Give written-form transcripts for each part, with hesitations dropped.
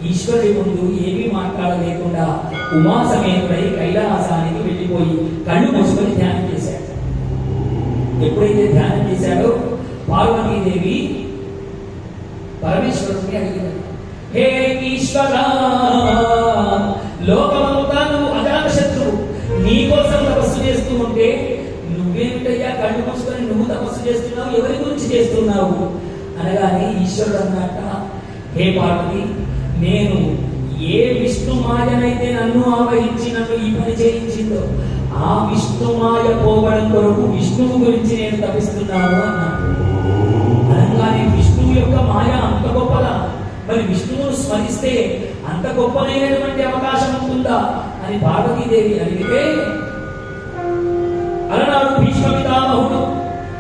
ఈశ్వరుడి ముందు ఏమీ మాట్లాడలేకుండా ఉమా సమేతుడై కైలాసానికి వెళ్ళిపోయి కళ్ళు మూసుకొని ధ్యానం చేశాడు. ఎప్పుడైతే ధ్యానం చేశాడో పార్వతీదేవి పరమేశ్వరుడిని అడిగింది, హే ఈశ్వర, లోకమంతా నువ్వు అజాతశత్రువు, నీ కోసం తపస్సు చేస్తూ ఉంటే నువ్వేమిటయ్యా కళ్ళు మూసుకొని నువ్వు తపస్సు చేస్తున్నావు, ఎవరి గురించి చేస్తున్నావు అనగానే ఈశ్వరుడు అన్నట్ట, హే పార్వతి, నేను ఏ విష్ణు మాయనైతే నన్ను ఆవహించి నన్ను ఈ పని చేయించిందో ఆ విష్ణు మాయ పోవడం కొరకు విష్ణువు గురించి నేను తపిస్తున్నాను అన్నాడు. అనగానే విష్ణువు యొక్క మాయ అంత గొప్పదా, మరి విష్ణువును స్మరిస్తే అంత గొప్పనైనటువంటి అవకాశం ఉంటుందా అని పార్వతీదేవి అడిగితే, అలనాడు భీష్మ పితామహుడు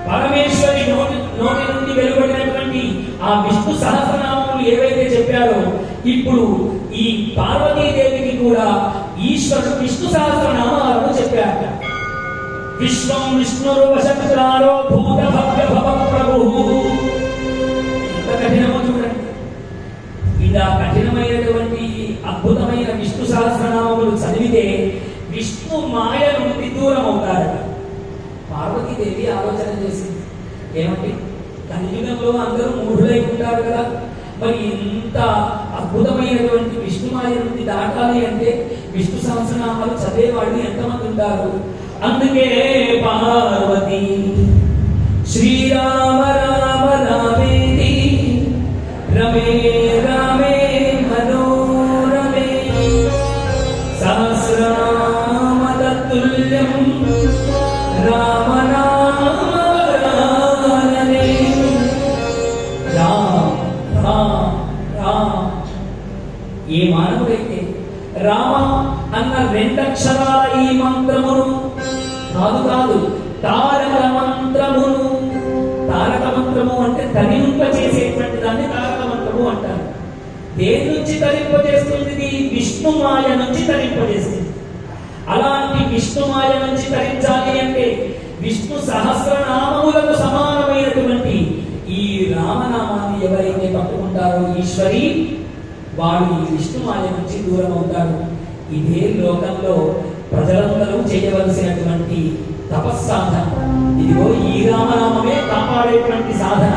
పరమేశ్వరి నోటి నుండి వెలువడినటువంటి ఆ విష్ణు సహస్రనామములు ఏవైతే చెప్పాడో ఇప్పుడు ఈ పార్వతీదేవికి కూడా ఈశ్వరుడు విష్ణు సహస్రనామాలను చెప్పాట. విశ్వం విష్ణుర్వశక్రారో భూత భవ్య భవ ప్రభుః. ఎంత కఠినమో చూడండి. ఇలా కఠినమైనటువంటి అద్భుతమైన విష్ణు సహస్రనామములు చదివితే విష్ణు మాయ నుండి దూరం అవుతారట. పార్వతీదేవి ఆలోచన చేసింది, ఏమంటే కలియుగంలో అందరూ మూఢులై ఉంటారు కదా, మరి ఇంత అద్భుతమైనటువంటి విష్ణు మాయ నుండి దాటాలి అంటే విష్ణు సహస్రనామాలు చదివేవాళ్ళు ఎంతమంది ఉంటారు? అందుకే పార్వతి శ్రీరామ రామ రామేతి రమే రామే మనోరమే సహస్రనామ తత్తుల్యం రామనామవరాననే. రామ రామ రామ. ఏ మానవుడైతే రామ అన్న రెండక్షరాల ఈ మంత్రమును కాదు తారక మంత్రమును, తారక మంత్రము అంటే తరింపచేసేటువంటి దాన్ని తారక మంత్రము అంటారు. దేని నుంచి తరింపజేస్తుంది? విష్ణు మాయ నుంచి తరింపజేస్తుంది. అలాంటి విష్ణు మాయ నుంచి తరించాలి అంటే విష్ణు సహస్రనామములకు సమానమైనటువంటి ఈ రామనామాన్ని ఎవరైతే పట్టుకుంటారో ఈశ్వరి, వాడు ఈ విష్ణు మాయ నుంచి దూరం అవుతాడు. ఇదే లోకంలో ప్రజలందరూ చేయవలసినటువంటి తపస్సాధన. ఇదిగో ఈ రామనామమే కాపాడేటువంటి సాధన.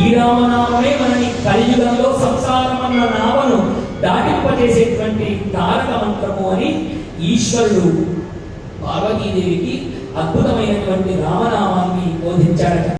ఈ రామనామమే మనని కలియుగంలో సంసారం అన్న నామను దాటింపజేసేటువంటి తారక మంత్రము అని ఈశ్వరుడు పార్వతీదేవికి అద్భుతమైనటువంటి రామనామాన్ని బోధించాడట.